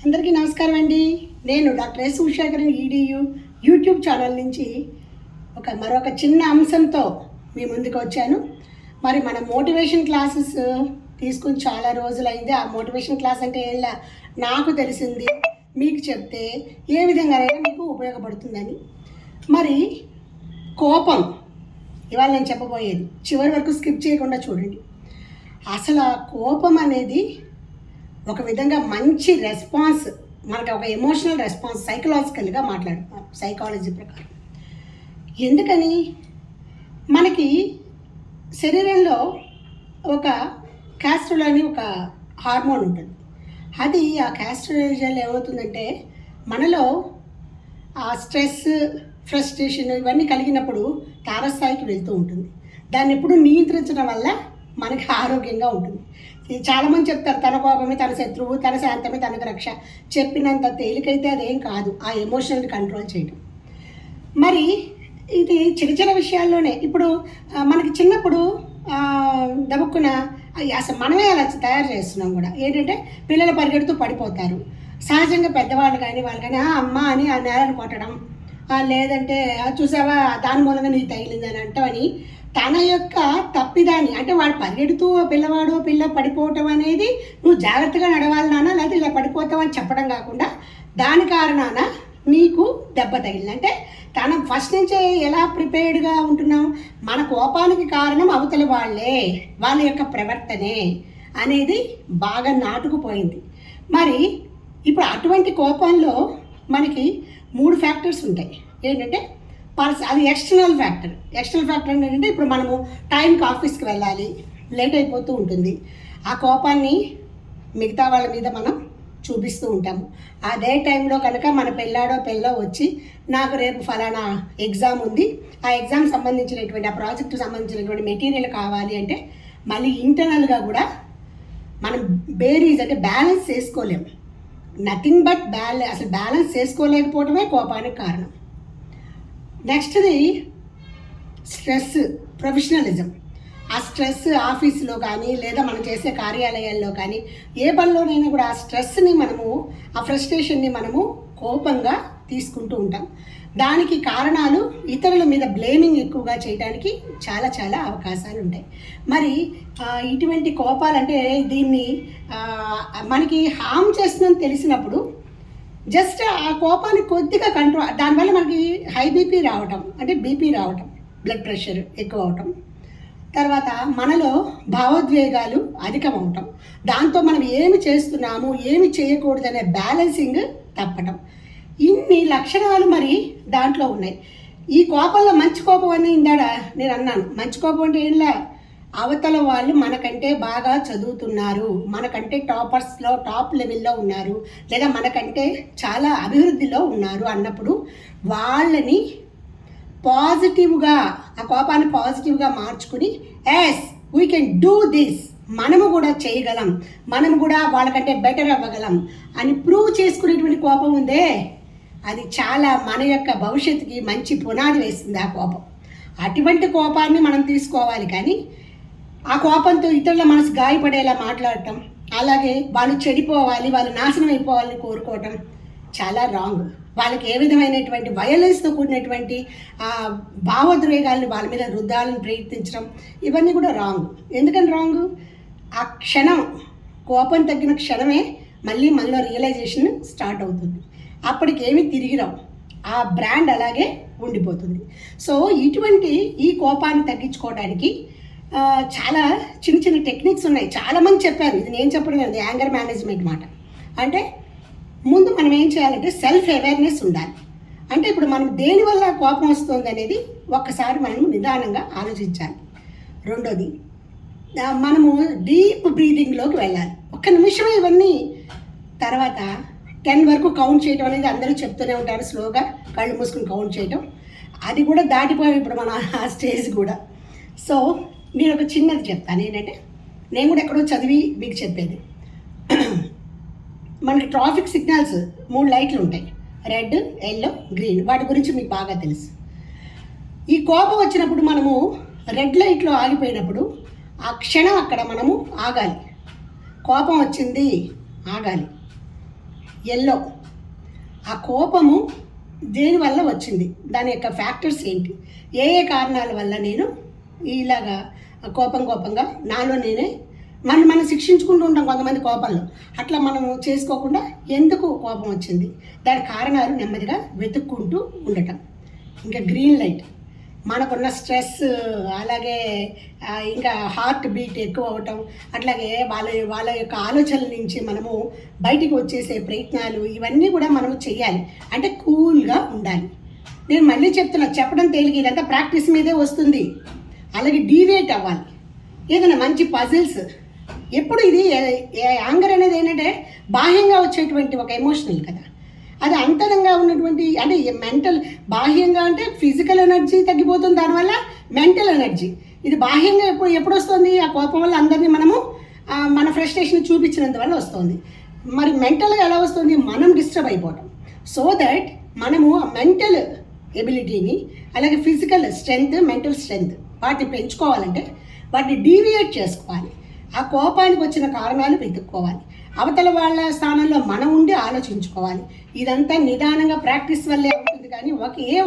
అందరికీ నమస్కారం అండి. నేను doctor yes Ushakiran edu YouTube channel నుంచి మరొక చిన్న అంశంతో మీ ముందుకు వచ్చాను. మరి మన మోటివేషన్ క్లాసెస్ తీసుకుని చాలా రోజులైంది. ఆ మోటివేషన్ క్లాస్ అంటే ఏంలా నాకు తెలిసింది మీకు చెప్తే ఏ విధంగానైనా మీకు ఉపయోగపడుతుందని. మరి కోపం ఇవాళ నేను చెప్పబోయేది చివరి వరకు స్కిప్ చేయకుండా చూడండి. అసలు ఆ కోపం అనేది ఒక విధంగా మంచి రెస్పాన్స్, మనకి ఒక ఎమోషనల్ రెస్పాన్స్ సైకలాజికల్గా మాట్లాడుతాం సైకాలజీ ప్రకారం. ఎందుకని మనకి శరీరంలో ఒక క్యాస్ట్రోల్ అని ఒక హార్మోన్ ఉంటుంది. అది ఆ క్యాస్ట్రోల్ ఏమవుతుందంటే మనలో ఆ స్ట్రెస్, ఫ్రస్ట్రేషన్ ఇవన్నీ కలిగినప్పుడు తారస్థాయికి వెళ్తూ ఉంటుంది. దాన్ని ఎప్పుడు నియంత్రించడం వల్ల మనకి ఆరోగ్యంగా ఉంటుంది. చాలామంది చెప్తారు తన కోపమే తన శత్రువు, తన శాంతమే తనకు రక్ష. చెప్పినంత తేలికైతే అదేం కాదు ఆ ఎమోషనల్ని కంట్రోల్ చేయడం. మరి ఇది చిన్న చిన్న విషయాల్లోనే ఇప్పుడు మనకి చిన్నప్పుడు దబుక్కున అసలు మనమే అలా తయారు చేస్తున్నాం కూడా. ఏంటంటే పిల్లలు పరిగెడుతూ పడిపోతారు. సహజంగా పెద్దవాళ్ళు కానీ వాళ్ళు కానీ అమ్మ అని ఆ నేలను కొట్టడం, లేదంటే చూసావా దాని మూలంగా నీకు తగిలిందని అంటామని తన యొక్క తప్పిదాన్ని, అంటే వాడు పరిగెడుతూ పిల్ల పడిపోవటం అనేది నువ్వు జాగ్రత్తగా నడవాలి నాన్న, లేకపోతే ఇలా పడిపోతావని చెప్పడం కాకుండా దాని కారణాన నీకు దెబ్బ తగిలింది. అంటే తన ఫస్ట్ నుంచే ఎలా ప్రిపేర్డ్గా ఉంటున్నాం, మన కోపానికి కారణం అవతల వాళ్ళ యొక్క ప్రవర్తనే అనేది బాగా నాటుకుపోయింది. మరి ఇప్పుడు అటువంటి కోపంలో మనకి 3 ఫ్యాక్టర్స్ ఉంటాయి. ఏంటంటే అది ఎక్స్టర్నల్ ఫ్యాక్టర్ ఏంటంటే ఇప్పుడు మనము టైంకి ఆఫీస్కి వెళ్ళాలి, లేట్ అయిపోతూ ఉంటుంది. ఆ కోపాన్ని మిగతా వాళ్ళ మీద మనం చూపిస్తూ ఉంటాము. అదే టైంలో కనుక మన పెళ్ళో వచ్చి నాకు రేపు ఫలానా ఎగ్జామ్ ఉంది, ఆ ఎగ్జామ్ సంబంధించినటువంటి ఆ ప్రాజెక్టు సంబంధించినటువంటి మెటీరియల్ కావాలి అంటే మళ్ళీ ఇంటర్నల్గా కూడా మనం బేరీజ్ అంటే బ్యాలెన్స్ చేసుకోలేము. నథింగ్ బట్ అసలు బ్యాలెన్స్ చేసుకోలేకపోవడమే కోపానికి కారణం. నెక్స్ట్ది స్ట్రెస్, ప్రొఫెషనలిజం. ఆ స్ట్రెస్ ఆఫీసులో కానీ లేదా మనం చేసే కార్యాలయాల్లో కానీ ఏ పనిలోనైనా కూడా ఆ స్ట్రెస్ని మనము, ఆ ఫ్రస్ట్రేషన్ని మనము కోపంగా తీసుకుంటూ ఉంటాం. దానికి కారణాలు ఇతరుల మీద బ్లేమింగ్ ఎక్కువగా చేయడానికి చాలా చాలా అవకాశాలు ఉంటాయి. మరి ఇటువంటి కోపాలంటే దీన్ని మనకి హామ్ చేస్తుందని తెలిసినప్పుడు జస్ట్ ఆ కోపాన్ని కొద్దిగా కంట్రోల్, దానివల్ల మనకి హై బీపీ రావటం, అంటే బీపీ రావటం, బ్లడ్ ప్రెషర్ ఎక్కువ అవటం, తర్వాత మనలో భావోద్వేగాలు అధికమవటం, దాంతో మనం ఏమి చేస్తున్నాము ఏమి చేయకూడదనే బ్యాలెన్సింగ్ తప్పటం, ఇన్ని లక్షణాలు మరి దాంట్లో ఉన్నాయి. ఈ కోపంలో మంచి కోపం అని ఇందాడ నేను అన్నాను. మంచి కోపం అంటే ఏంలా, అవతల వాళ్ళు మనకంటే బాగా చదువుతున్నారు, మనకంటే టాప్ లెవెల్లో ఉన్నారు, లేదా మనకంటే చాలా అభివృద్ధిలో ఉన్నారు అన్నప్పుడు వాళ్ళని పాజిటివ్గా, ఆ కోపాన్ని పాజిటివ్గా మార్చుకుని yes we can do this, మనము కూడా చేయగలం, మనము కూడా వాళ్ళకంటే బెటర్ అవ్వగలం అని ప్రూవ్ చేసుకునేటువంటి కోపం ఉందే, అది చాలా మన యొక్క భవిష్యత్తుకి మంచి పునాది వేస్తుంది ఆ కోపం. అటువంటి కోపాన్ని మనం తీసుకోవాలి. కానీ ఆ కోపంతో ఇతరుల మనసు గాయపడేలా మాట్లాడటం, అలాగే వాళ్ళు చెడిపోవాలి, వాళ్ళు నాశనం అయిపోవాలని కోరుకోవటం చాలా రాంగ్. వాళ్ళకి ఏ విధమైనటువంటి వయలెన్స్తో కూడినటువంటి భావోద్వేగాలను వాళ్ళ మీద రుద్దాలని ప్రయత్నించడం, ఇవన్నీ కూడా రాంగ్. ఎందుకని రాంగ్? ఆ క్షణం, కోపం తగ్గిన క్షణమే మళ్ళీ మనలో రియలైజేషన్ స్టార్ట్ అవుతుంది. అప్పటికేమీ తిరిగి రావు, ఆ బ్రాండ్ అలాగే ఉండిపోతుంది. సో ఇటువంటి ఈ కోపాన్ని తగ్గించుకోవడానికి చాలా చిన్న చిన్న టెక్నిక్స్ ఉన్నాయి. చాలామంది చెప్పారు, ఇది నేను చెప్పడం లేదు, యాంగర్ మేనేజ్మెంట్ మాట. అంటే ముందు మనం ఏం చేయాలంటే సెల్ఫ్ అవేర్నెస్ ఉండాలి. అంటే ఇప్పుడు మనం దేనివల్ల కోపం వస్తుంది అనేది ఒక్కసారి మనం నిదానంగా ఆలోచించాలి. రెండోది, మనము డీప్ బ్రీదింగ్లోకి వెళ్ళాలి. 1 నిమిషమే ఇవన్నీ. తర్వాత 10 వరకు కౌంట్ చేయడం అనేది అందరూ చెప్తూనే ఉంటారు, స్లోగా కళ్ళు మూసుకుని కౌంట్ చేయడం. అది కూడా దాటిపోయాం ఇప్పుడు మన ఆ స్టేజ్ కూడా. సో నేను ఒక చిన్నది చెప్తాను. ఏంటంటే నేను కూడా ఎక్కడో చదివి మీకు చెప్పేది. మనకి ట్రాఫిక్ సిగ్నల్స్ 3 లైట్లు ఉంటాయి, రెడ్, ఎల్లో, గ్రీన్. వాటి గురించి మీకు బాగా తెలుసు. ఈ కోపం వచ్చినప్పుడు మనము రెడ్ లైట్లో ఆగిపోయినప్పుడు ఆ క్షణం అక్కడ మనము ఆగాలి. కోపం వచ్చింది, ఆగాలి. ఎల్లో. ఆ కోపము దేనివల్ల వచ్చింది, దాని యొక్క ఫ్యాక్టర్స్ ఏంటి, ఏ ఏ కారణాల వల్ల నేను ఇలాగా కోపంగా నాలో నేనే మనం శిక్షించుకుంటూ ఉంటాం కొంతమంది కోపంలో. అట్లా మనము చేసుకోకుండా ఎందుకు కోపం వచ్చింది, దాని కారణాలు నెమ్మదిగా వెతుక్కుంటూ ఉండటం. ఇంకా గ్రీన్ లైట్, మనకున్న స్ట్రెస్, అలాగే ఇంకా హార్ట్ బీట్ ఎక్కువ అవటం, అట్లాగే వాళ్ళ యొక్క ఆలోచనల నుంచి మనము బయటికి వచ్చేసే ప్రయత్నాలు, ఇవన్నీ కూడా మనము చెయ్యాలి. అంటే కూల్గా ఉండాలి. నేను మళ్ళీ చెప్తున్నా, చెప్పడం తేలిక, ఇదంతా ప్రాక్టీస్ మీదే వస్తుంది. అలాగే డీవియేట్ అవ్వాలి. ఏదైనా మంచి పజిల్స్, ఎప్పుడు ఇది యాంగర్ అనేది ఏంటంటే బాహ్యంగా వచ్చేటువంటి ఒక ఎమోషనల్ కదా, అది అంతరంగా ఉన్నటువంటి, అంటే మెంటల్, బాహ్యంగా అంటే ఫిజికల్ ఎనర్జీ తగ్గిపోతుంది, దానివల్ల మెంటల్ ఎనర్జీ. ఇది బాహ్యంగా ఎప్పుడు వస్తుంది, ఆ కోపం వల్ల అందరినీ మనము మన ఫ్రస్ట్రేషన్ చూపించినందువల్ల వస్తుంది. మరి మెంటల్గా ఎలా వస్తుంది, మనం డిస్టర్బ్ అయిపోవటం. సో దట్ మనము ఆ మెంటల్ ఎబిలిటీని, అలాగే ఫిజికల్ స్ట్రెంగ్త్, మెంటల్ స్ట్రెంగ్త్, వాటిని పెంచుకోవాలంటే వాటిని డీవియేట్ చేసుకోవాలి. ఆ కోపానికి వచ్చిన కారణాలు వెతుక్కోవాలి. అవతల వాళ్ళ స్థానంలో మనం ఉండి ఆలోచించుకోవాలి. ఇదంతా నిదానంగా ప్రాక్టీస్ వల్లే అవుతుంది, కానీ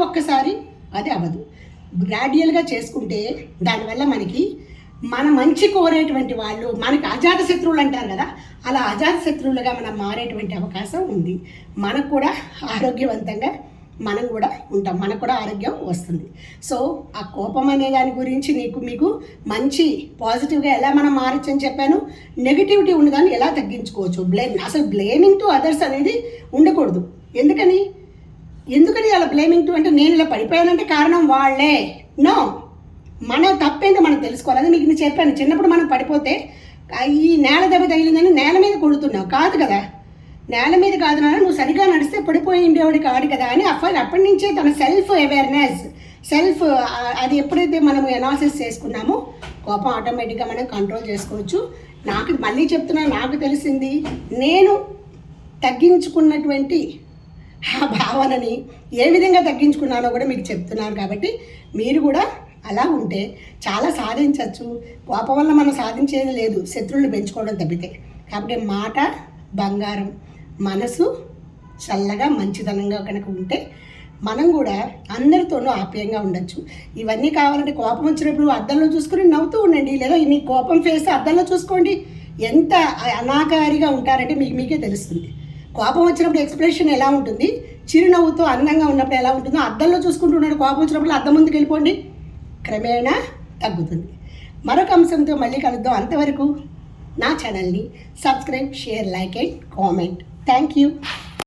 ఒక్కసారి అది అవ్వదు. గ్రాడ్యువల్గా చేసుకుంటే దానివల్ల మన మంచి కోరేటువంటి వాళ్ళు, మనకి అజాత శత్రువులు అంటారు కదా, అలా అజాత శత్రువులుగా మనం మారేటువంటి అవకాశం ఉంది. మనకు కూడా ఆరోగ్యవంతంగా మనం కూడా ఉంటాం, మనకు కూడా ఆరోగ్యం వస్తుంది. సో ఆ కోపం అనే దాని గురించి మీకు మంచి పాజిటివ్గా ఎలా మనం మారచ్చు అని చెప్పాను. నెగిటివిటీ ఉన్నదాన్ని ఎలా తగ్గించుకోవచ్చు, అసలు బ్లేమింగ్ టు అదర్స్ అనేది ఉండకూడదు. ఎందుకని అలా బ్లేమింగ్ టు అంటే, నేను ఇలా పడిపోయానంటే కారణం వాళ్ళే. నో, మన తప్పేందో మనం తెలుసుకోవాలి. అది మీకు నేను చెప్పాను, చిన్నప్పుడు మనం పడిపోతే ఈ నేల దెబ్బ తగిలిందని నేల మీద కొడుతున్నావు కాదు కదా, నేల మీద కాదు నాన్న, నువ్వు సరిగా నడిస్తే పడిపోయి ఉండేవాడు కాదు కదా అని అప్పటి నుంచే తన సెల్ఫ్ అవేర్నెస్, అది ఎప్పుడైతే మనం అనాలిసిస్ చేసుకున్నామో కోపం ఆటోమేటిక్గా మనం కంట్రోల్ చేసుకోవచ్చు. మళ్ళీ చెప్తున్నా, నాకు తెలిసింది, నేను తగ్గించుకున్నటువంటి ఆ భావనని ఏ విధంగా తగ్గించుకున్నానో కూడా మీకు చెప్తున్నాను. కాబట్టి మీరు కూడా అలా ఉంటే చాలా సాధించవచ్చు. కోపం వల్ల మనం సాధించేది లేదు, శత్రువులు పెంచుకోవడం తప్పితే. కాబట్టి మాట బంగారం, మనసు చల్లగా మంచితనంగా కనుక ఉంటే మనం కూడా అందరితోనూ ఆప్యాయంగా ఉండొచ్చు. ఇవన్నీ కావాలంటే కోపం వచ్చినప్పుడు అద్దంలో చూసుకుని నవ్వుతూ ఉండండి, లేదా మీ కోపం ఫేస్ అద్దంలో చూసుకోండి. ఎంత అనాకారిగా ఉంటారంటే మీకే తెలుస్తుంది. కోపం వచ్చినప్పుడు ఎక్స్ప్రెషన్ ఎలా ఉంటుంది, చిరునవ్వుతో అందంగా ఉన్నప్పుడు ఎలా ఉంటుందో అద్దంలో చూసుకుంటున్నాడు. కోపం వచ్చినప్పుడు అద్దం ముందుకు వెళ్ళిపోండి, క్రమేణా తగ్గుతుంది. మరొక అంశంతో మళ్ళీ కలుద్దాం. అంతవరకు నా ఛానల్ని subscribe, share, like and comment. Thank you.